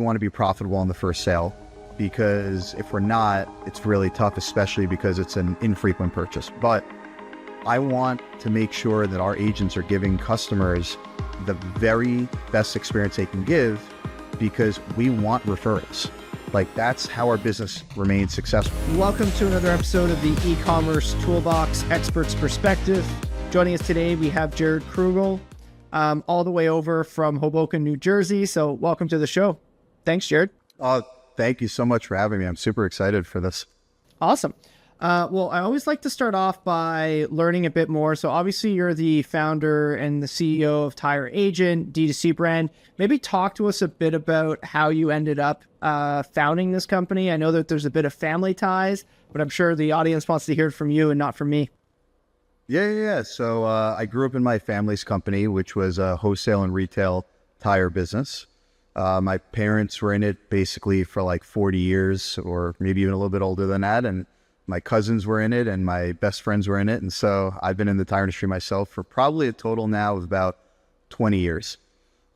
want to be profitable on the first sale, because if we're not, it's really tough, especially because it's an infrequent purchase. But I want to make sure that our agents are giving customers the very best experience they can give, because we want referrals. Like, that's how our business remains successful. Welcome to another episode of the E-commerce Toolbox Expert's Perspective. Joining us today, we have Jared Kugel, all the way over from Hoboken, New Jersey. So welcome to the show. Thanks, Jared. Thank you so much for having me. I'm super excited for this. Awesome. Well, I always like to start off by learning a bit more. So obviously you're the founder and the CEO of Tire Agent, D2C brand. Maybe talk to us a bit about how you ended up founding this company. I know that there's a bit of family ties, but I'm sure the audience wants to hear it from you and not from me. Yeah. So I grew up in my family's company, which was a wholesale and retail tire business. My parents were in it basically for like 40 years, or maybe even a little bit older than that. And my cousins were in it and my best friends were in it. And so I've been in the tire industry myself for probably a total now of about 20 years.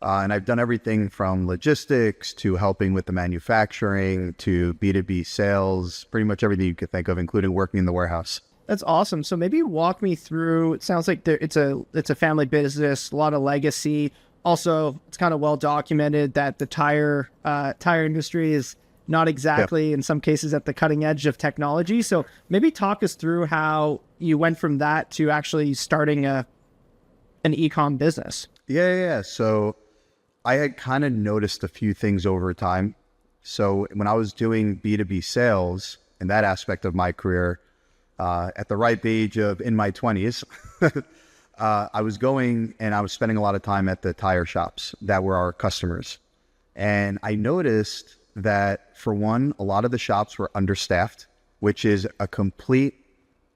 And I've done everything from logistics to helping with the manufacturing to B2B sales, pretty much everything you could think of, including working in the warehouse. That's awesome. So maybe walk me through, it sounds like it's a family business, a lot of legacy. Also, it's kind of well documented that the tire industry is not exactly, in some cases, at the cutting edge of technology. So maybe talk us through how you went from that to actually starting an e-com business. Yeah. So I had kind of noticed a few things over time. So when I was doing B2B sales in that aspect of my career, at the ripe age of in my 20s, I was going and I was spending a lot of time at the tire shops that were our customers. And I noticed that, for one, a lot of the shops were understaffed, which is a complete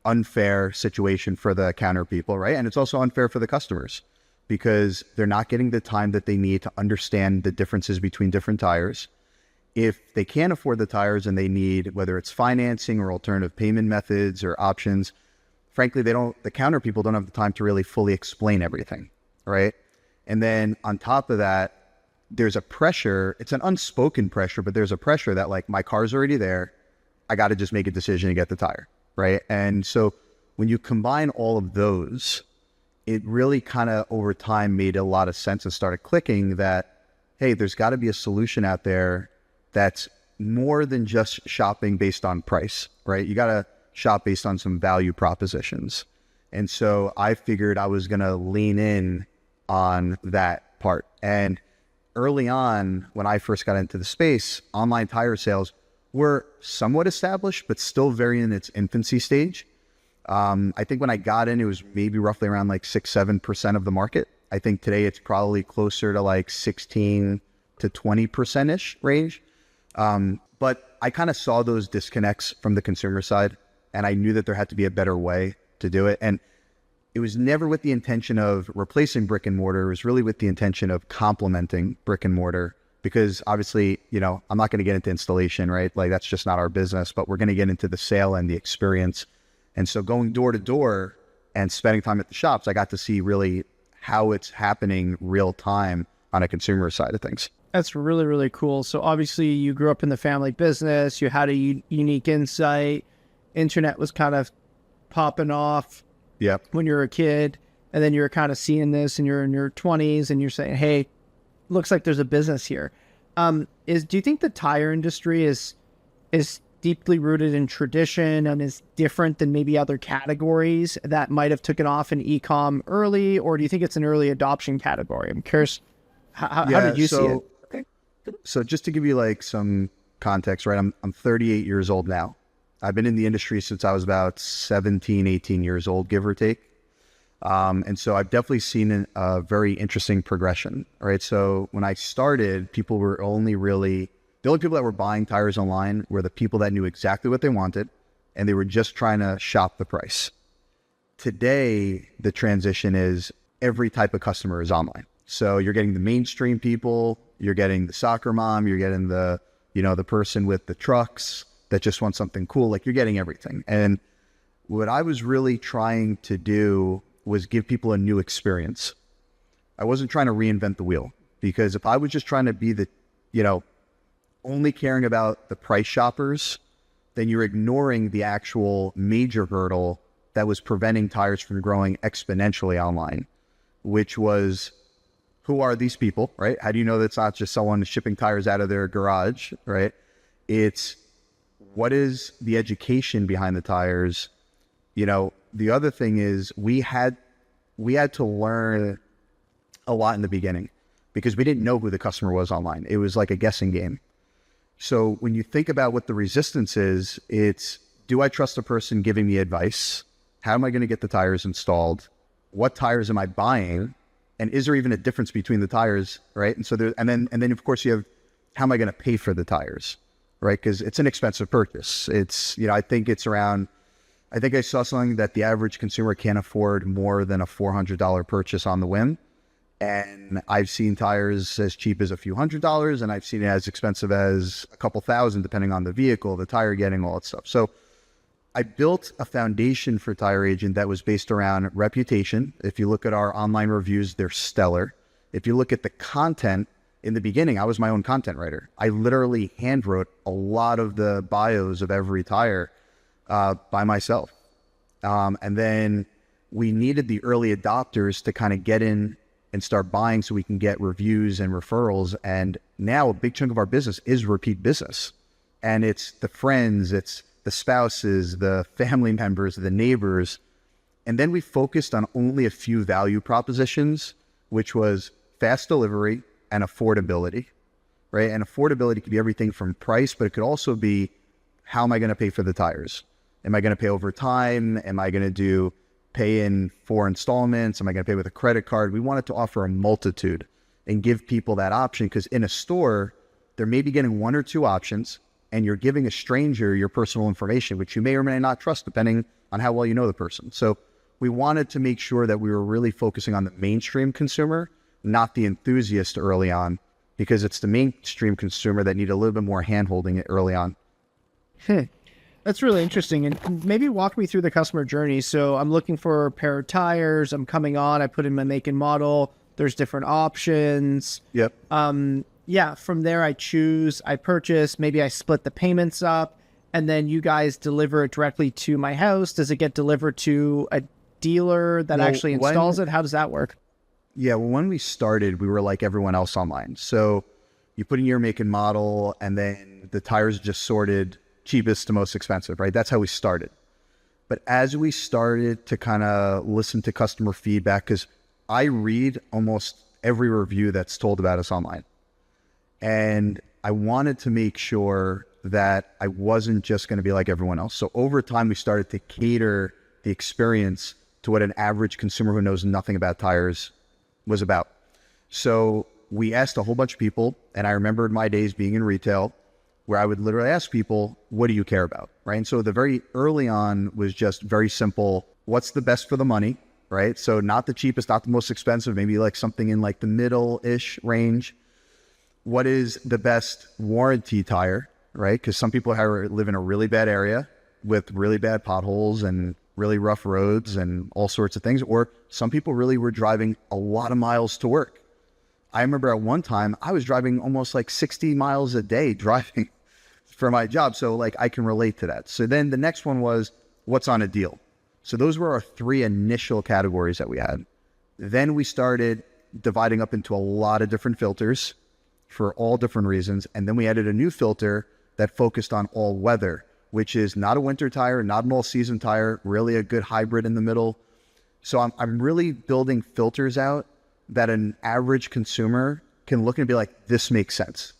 unfair situation for the counter people, right? And it's also unfair for the customers because they're not getting the time that they need to understand the differences between different tires. If they can't afford the tires and they need, whether it's financing or alternative payment methods or options, frankly, the counter people don't have the time to really fully explain everything, right? And then on top of that, there's a pressure, it's an unspoken pressure, but there's a pressure that, like, my car's already there, I got to just make a decision to get the tire, right? And so when you combine all of those, it really kind of over time made a lot of sense and started clicking that, hey, there's got to be a solution out there that's more than just shopping based on price, right? You got to shop based on some value propositions. And so I figured I was going to lean in on that part. And early on, when I first got into the space, online tire sales were somewhat established, but still very in its infancy stage. I think when I got in, it was maybe roughly around like 6-7% of the market. I think today it's probably closer to like 16 to 20%-ish range. But I kind of saw those disconnects from the consumer side, and I knew that there had to be a better way to do it. And it was never with the intention of replacing brick and mortar. It was really with the intention of complementing brick and mortar, because obviously, I'm not going to get into installation, right? Like, that's just not our business, but we're going to get into the sale and the experience. And so going door to door and spending time at the shops, I got to see really how it's happening real time on a consumer side of things. That's really, really cool. So obviously you grew up in the family business, you had a unique insight, internet was kind of popping off. Yep. When you were a kid, and then you're kind of seeing this and you're in your 20s and you're saying, hey, looks like there's a business here. Do you think the tire industry is deeply rooted in tradition and is different than maybe other categories that might have taken off in e-com early, or do you think it's an early adoption category? I'm curious, how did you see it? Okay. So just to give you like some context, right? I'm 38 years old now. I've been in the industry since I was about 17, 18 years old, give or take. And so I've definitely seen a very interesting progression, right? So when I started, the only people that were buying tires online were the people that knew exactly what they wanted, and they were just trying to shop the price. Today, the transition is every type of customer is online. So you're getting the mainstream people, you're getting the soccer mom, you're getting the person with the trucks that just want something cool. Like, you're getting everything. And what I was really trying to do was give people a new experience. I wasn't trying to reinvent the wheel, because if I was just trying to be the only caring about the price shoppers, then you're ignoring the actual major hurdle that was preventing tires from growing exponentially online, which was, who are these people, right? How do you know that's not just someone shipping tires out of their garage, right? It's, what is the education behind the tires? You know, the other thing is we had to learn a lot in the beginning because we didn't know who the customer was online. It was like a guessing game. So when you think about what the resistance is, it's, do I trust a person giving me advice? How am I going to get the tires installed? What tires am I buying? And is there even a difference between the tires, right? And so there, and then of course you have, how am I going to pay for the tires, right? Because it's an expensive purchase. It's, you know, I think I saw something that the average consumer can't afford more than a $400 purchase on the whim. And I've seen tires as cheap as a few $100s, and I've seen it as expensive as a couple thousand, depending on the vehicle, the tire getting, all that stuff. So I built a foundation for Tire Agent that was based around reputation. If you look at our online reviews, they're stellar. If you look at the content, in the beginning, I was my own content writer. I literally hand wrote a lot of the bios of every tire by myself. And then we needed the early adopters to kind of get in and start buying so we can get reviews and referrals. And now a big chunk of our business is repeat business. And it's the friends, it's the spouses, the family members, the neighbors. And then we focused on only a few value propositions, which was fast delivery and affordability, right? And affordability could be everything from price, but it could also be, how am I going to pay for the tires? Am I going to pay over time? Am I going to pay in 4 installments? Am I going to pay with a credit card? We wanted to offer a multitude and give people that option, because in a store, they're maybe getting 1 or 2 options, and you're giving a stranger your personal information, which you may or may not trust, depending on how well you know the person. So we wanted to make sure that we were really focusing on the mainstream consumer, not the enthusiast early on, because it's the mainstream consumer that need a little bit more hand-holding early on. That's really interesting. And maybe walk me through the customer journey. So I'm looking for a pair of tires. I'm coming on. I put in my make and model. There's different options. Yep. Yeah. From there, I choose, I purchase. Maybe I split the payments up, and then you guys deliver it directly to my house. Does it get delivered to a dealer that actually installs it? How does that work? Yeah. Well, when we started, we were like everyone else online. So you put in your make and model, and then the tires are just sorted cheapest to most expensive, right? That's how we started. But as we started to kind of listen to customer feedback, because I read almost every review that's told about us online, and I wanted to make sure that I wasn't just going to be like everyone else. So over time, we started to cater the experience to what an average consumer who knows nothing about tires was about. So we asked a whole bunch of people, and I remembered my days being in retail, where I would literally ask people, what do you care about, right? And so the very early on was just very simple. What's the best for the money, right? So not the cheapest, not the most expensive, maybe like something in like the middle-ish range. What is the best warranty tire, right? Because some people live in a really bad area with really bad potholes and really rough roads and all sorts of things. Or some people really were driving a lot of miles to work. I remember at one time I was driving almost like 60 miles a day driving for my job. So like I can relate to that. So then the next one was, what's on a deal? So those were our 3 initial categories that we had. Then we started dividing up into a lot of different filters for all different reasons. And then we added a new filter that focused on all weather, which is not a winter tire, not an all season tire, really a good hybrid in the middle. So I'm really building filters out that an average consumer can look and be like, this makes sense.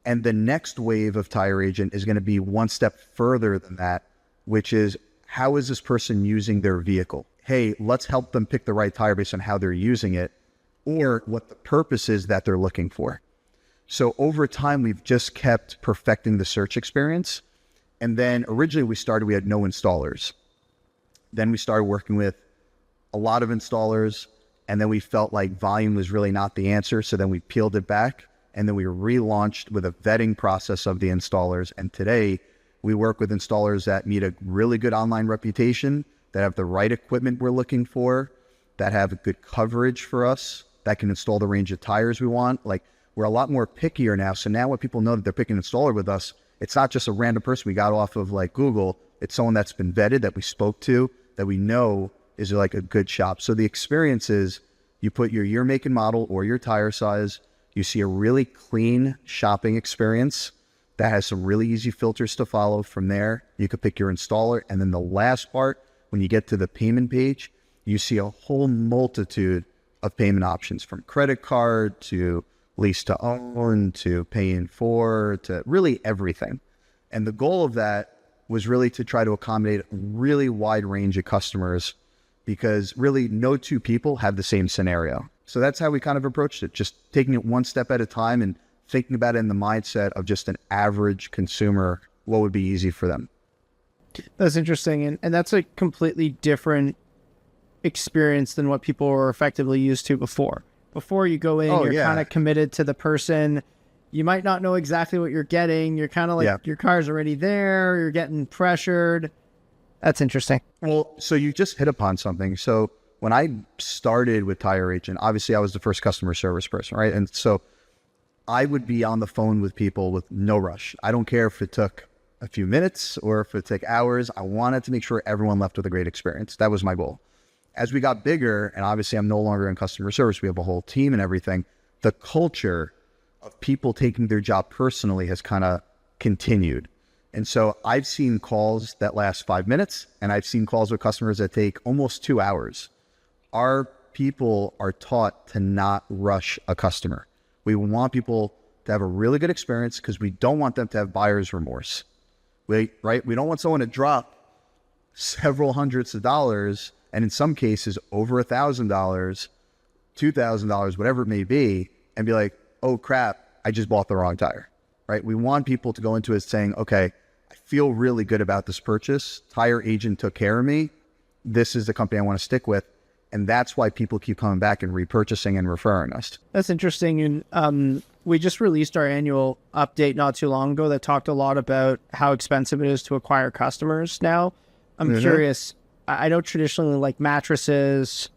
And the next wave of Tire Agent is going to be one step further than that, which is, how is this person using their vehicle? Hey, let's help them pick the right tire based on how they're using it, or what the purpose is that they're looking for. So over time, we've just kept perfecting the search experience. And then originally we had no installers. Then we started working with a lot of installers. And then we felt like volume was really not the answer. So then we peeled it back, and then we relaunched with a vetting process of the installers. And today we work with installers that meet a really good online reputation, that have the right equipment we're looking for, that have good coverage for us, that can install the range of tires we want. Like, we're a lot more pickier now. So now when people know that they're picking an installer with us, it's not just a random person we got off of like Google. It's someone that's been vetted, that we spoke to, that we know is like a good shop. So the experience is you put your year, make, and model or your tire size. You see a really clean shopping experience that has some really easy filters to follow. From there, you could pick your installer. And then the last part, when you get to the payment page, you see a whole multitude of payment options, from credit card to lease to own to pay in for to really everything. And the goal of that was really to try to accommodate a really wide range of customers, because really no two people have the same scenario. So that's how we kind of approached it, just taking it one step at a time and thinking about it in the mindset of just an average consumer, what would be easy for them. That's interesting. And that's a completely different experience than what people were effectively used to before. Before you go in, you're kind of committed to the person. You might not know exactly what you're getting. You're kind of like, your car's already there. You're getting pressured. That's interesting. Well, so you just hit upon something. So when I started with Tire Agent, obviously I was the first customer service person, right? And so I would be on the phone with people with no rush. I don't care if it took a few minutes or if it took hours. I wanted to make sure everyone left with a great experience. That was my goal. As we got bigger, and obviously I'm no longer in customer service, we have a whole team and everything, the culture of people taking their job personally has kind of continued. And so I've seen calls that last 5 minutes, and I've seen calls with customers that take almost 2 hours. Our people are taught to not rush a customer. We want people to have a really good experience because we don't want them to have buyer's remorse. We don't want someone to drop several hundreds of dollars, and in some cases over $1,000, $2,000, whatever it may be, and be like, oh crap, I just bought the wrong tire, right? We want people to go into it saying, okay, I feel really good about this purchase. Tire Agent took care of me. This is the company I want to stick with. And that's why people keep coming back and repurchasing and referring us. That's interesting. And we just released our annual update not too long ago that talked a lot about how expensive it is to acquire customers now. I'm curious. I know traditionally like mattresses,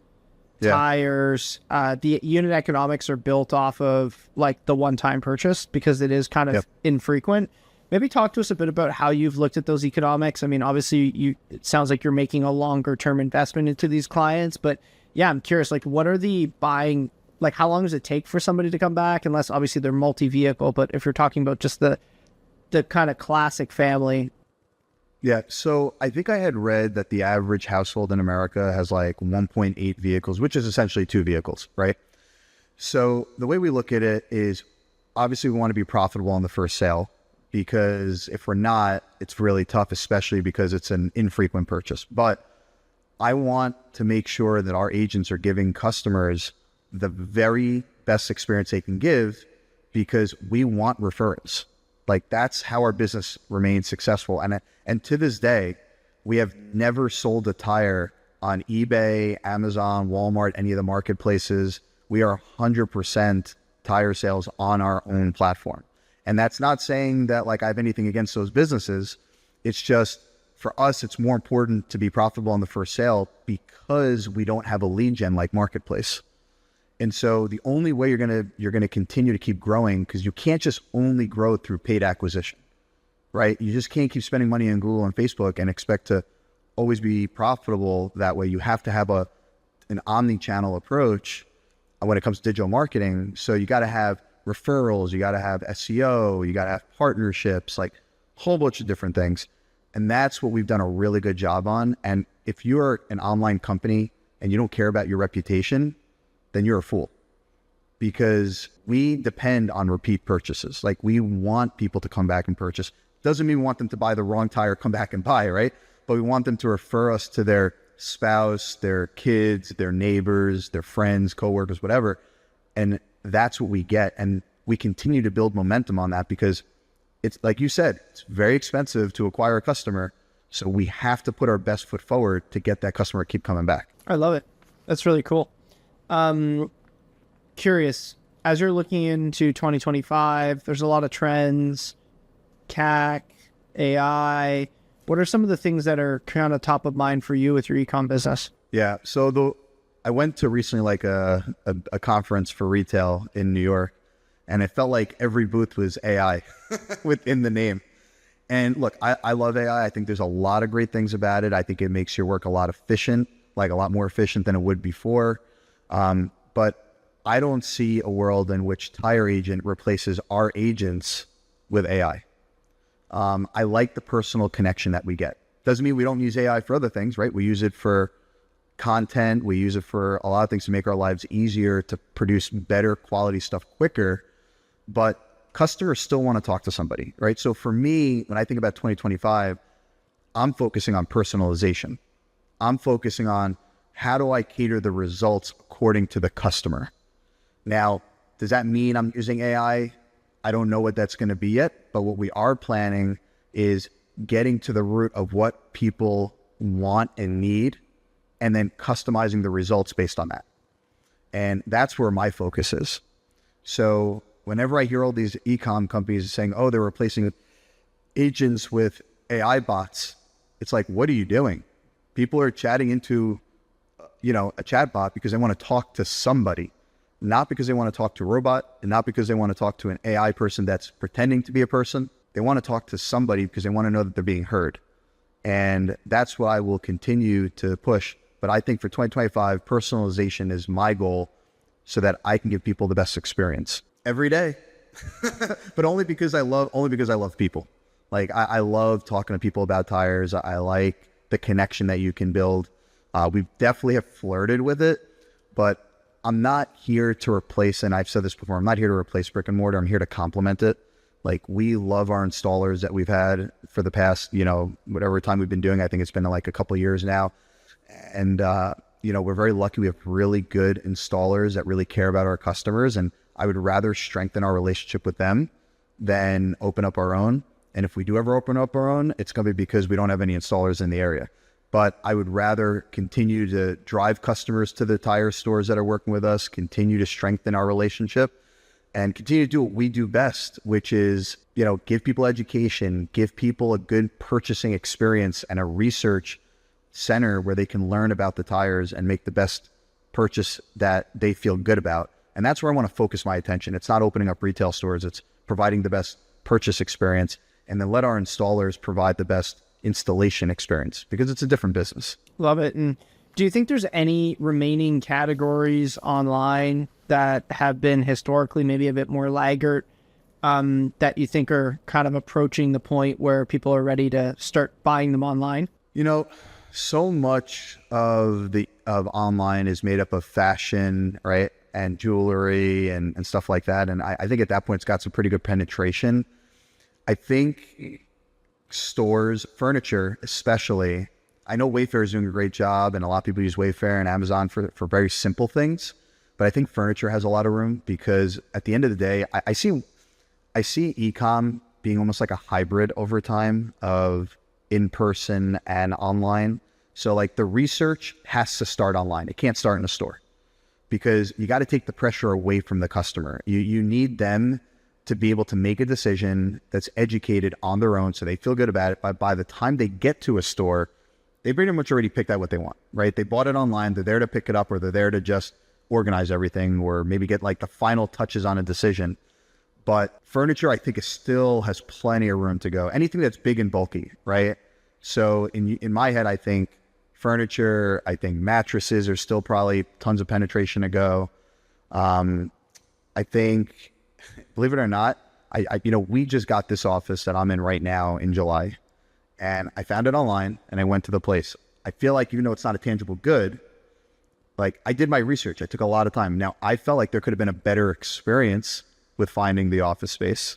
tires, the unit economics are built off of like the one-time purchase because it is kind of infrequent. Maybe talk to us a bit about how you've looked at those economics. I mean, obviously it sounds like you're making a longer term investment into these clients, but yeah, I'm curious, like what are the buying, like how long does it take for somebody to come back? Unless obviously they're multi-vehicle, but if you're talking about just the kind of classic family. Yeah. So I think I had read that the average household in America has like 1.8 vehicles, which is essentially 2 vehicles, right? So the way we look at it is obviously we want to be profitable on the first sale, because if we're not, it's really tough, especially because it's an infrequent purchase. But I want to make sure that our agents are giving customers the very best experience they can give, because we want referrals. Like that's how our business remains successful. And to this day, we have never sold a tire on eBay, Amazon, Walmart, any of the marketplaces. We are 100% tire sales on our own platform. And that's not saying that like I have anything against those businesses. It's just for us, it's more important to be profitable on the first sale because we don't have a lead gen like marketplace. And so the only way you're gonna continue to keep growing, because you can't just only grow through paid acquisition, right? You just can't keep spending money on Google and Facebook and expect to always be profitable that way. You have to have an omni-channel approach when it comes to digital marketing. So you got to have referrals, you got to have SEO, you got to have partnerships, like a whole bunch of different things. And that's what we've done a really good job on. And if you're an online company and you don't care about your reputation, then you're a fool, because we depend on repeat purchases. Like we want people to come back and purchase. Doesn't mean we want them to buy the wrong tire, come back and buy, right? But we want them to refer us to their spouse, their kids, their neighbors, their friends, coworkers, whatever. And that's what we get. And we continue to build momentum on that, because it's like you said, it's very expensive to acquire a customer. So we have to put our best foot forward to get that customer to keep coming back. I love it. That's really cool. Curious, as you're looking into 2025, there's a lot of trends, CAC, AI. What are some of the things that are kind of top of mind for you with your e-com business? Yeah. So I went to recently like a conference for retail in New York, And it felt like every booth was AI within the name. And look, I love AI. I think there's a lot of great things about it. I think it makes your work a lot efficient, like a lot more efficient than it would before. But I don't see a world in which Tire Agent replaces our agents with AI. I like the personal connection that we get. Doesn't mean we don't use AI for other things, right? We use it for content. We use it for a lot of things to make our lives easier, to produce better quality stuff quicker. But customers still want to talk to somebody, right? So for me, when I think about 2025, I'm focusing on personalization. I'm focusing on how do I cater the results according to the customer. Now, does that mean I'm using AI? I don't know what that's going to be yet, but what we are planning is getting to the root of what people want and need, and then customizing the results based on that. And that's where my focus is. So whenever I hear all these e-com companies saying, oh, they're replacing agents with AI bots, it's like, what are you doing? People are chatting into, a chat bot because they want to talk to somebody, not because they want to talk to a robot, and not because they want to talk to an AI person that's pretending to be a person. They want to talk to somebody because they want to know that they're being heard. And that's what I will continue to push. But I think for 2025, personalization is my goal so that I can give people the best experience every day. But only because I love people. Like I love talking to people about tires. I like the connection that you can build. We definitely have flirted with it, but I'm not here to replace, and I've said this before, I'm not here to replace brick and mortar. I'm here to complement it. Like we love our installers that we've had for the past, whatever time we've been doing. I think it's been like a couple of years now. And, we're very lucky. We have really good installers that really care about our customers. And I would rather strengthen our relationship with them than open up our own. And if we do ever open up our own, it's going to be because we don't have any installers in the area. But I would rather continue to drive customers to the tire stores that are working with us, continue to strengthen our relationship, and continue to do what we do best, which is, give people education, give people a good purchasing experience and a research center where they can learn about the tires and make the best purchase that they feel good about. And that's where I want to focus my attention. It's not opening up retail stores. It's providing the best purchase experience, and then let our installers provide the best installation experience, because it's a different business. Love it. And do you think there's any remaining categories online that have been historically maybe a bit more laggard, that you think are kind of approaching the point where people are ready to start buying them online? So much of online is made up of fashion, right? And jewelry and stuff like that. And I think at that point, it's got some pretty good penetration. I think stores, furniture especially, I know Wayfair is doing a great job, and a lot of people use Wayfair and Amazon for very simple things. But I think furniture has a lot of room, because at the end of the day, I see e-com being almost like a hybrid over time of in-person and online. So like the research has to start online. It can't start in a store, because you got to take the pressure away from the customer. You need them to be able to make a decision that's educated on their own, so they feel good about it. By the time they get to a store, they pretty much already picked out what they want, right? They bought it online. They're there to pick it up, or they're there to just organize everything, or maybe get like the final touches on a decision. But furniture, I think, still has plenty of room to go. Anything that's big and bulky, right? So in my head, I think furniture, I think mattresses are still probably tons of penetration to go. I think, believe it or not, we just got this office that I'm in right now in July, and I found it online and I went to the place. I feel like, even though it's not a tangible good, like I did my research. I took a lot of time. Now, I felt like there could have been a better experience with finding the office space.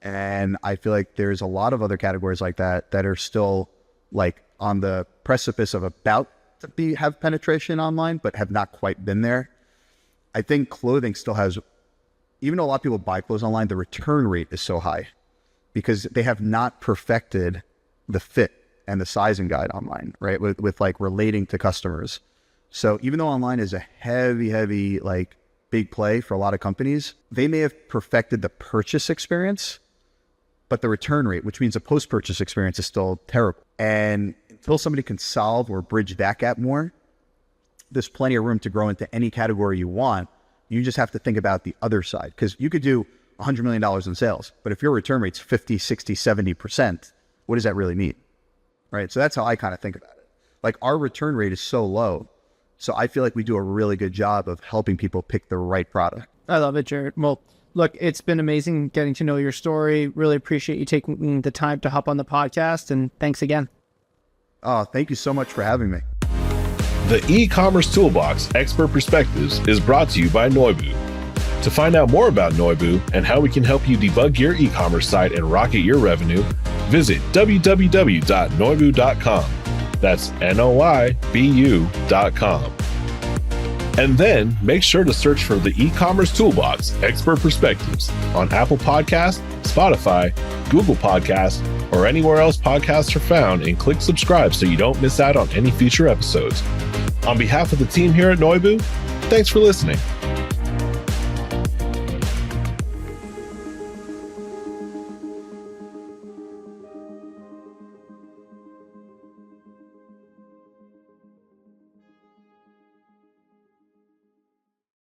And I feel like there's a lot of other categories like that that are still like on the precipice of about to have penetration online, but have not quite been there. I think clothing still has, even though a lot of people buy clothes online, the return rate is so high because they have not perfected the fit and the sizing guide online, right? With like relating to customers. So even though online is a heavy, like big play for a lot of companies, they may have perfected the purchase experience, but the return rate, which means the post-purchase experience, is still terrible. And until somebody can solve or bridge that gap more, there's plenty of room to grow into any category you want. You just have to think about the other side, because you could do $100 million in sales, but if your return rate's 50, 60, 70%, what does that really mean? Right? So that's how I kind of think about it. Like, our return rate is so low. So I feel like we do a really good job of helping people pick the right product. I love it, Jared. Well, look, it's been amazing getting to know your story. Really appreciate you taking the time to hop on the podcast, and thanks again. Oh, thank you so much for having me. The E-commerce Toolbox Expert Perspectives is brought to you by Noibu. To find out more about Noibu and how we can help you debug your e-commerce site and rocket your revenue, visit www.noibu.com. That's Noibu.com. And then make sure to search for the E-commerce Toolbox Expert Perspectives on Apple Podcasts, Spotify, Google Podcasts, or anywhere else podcasts are found, and click subscribe so you don't miss out on any future episodes. On behalf of the team here at Noibu, thanks for listening.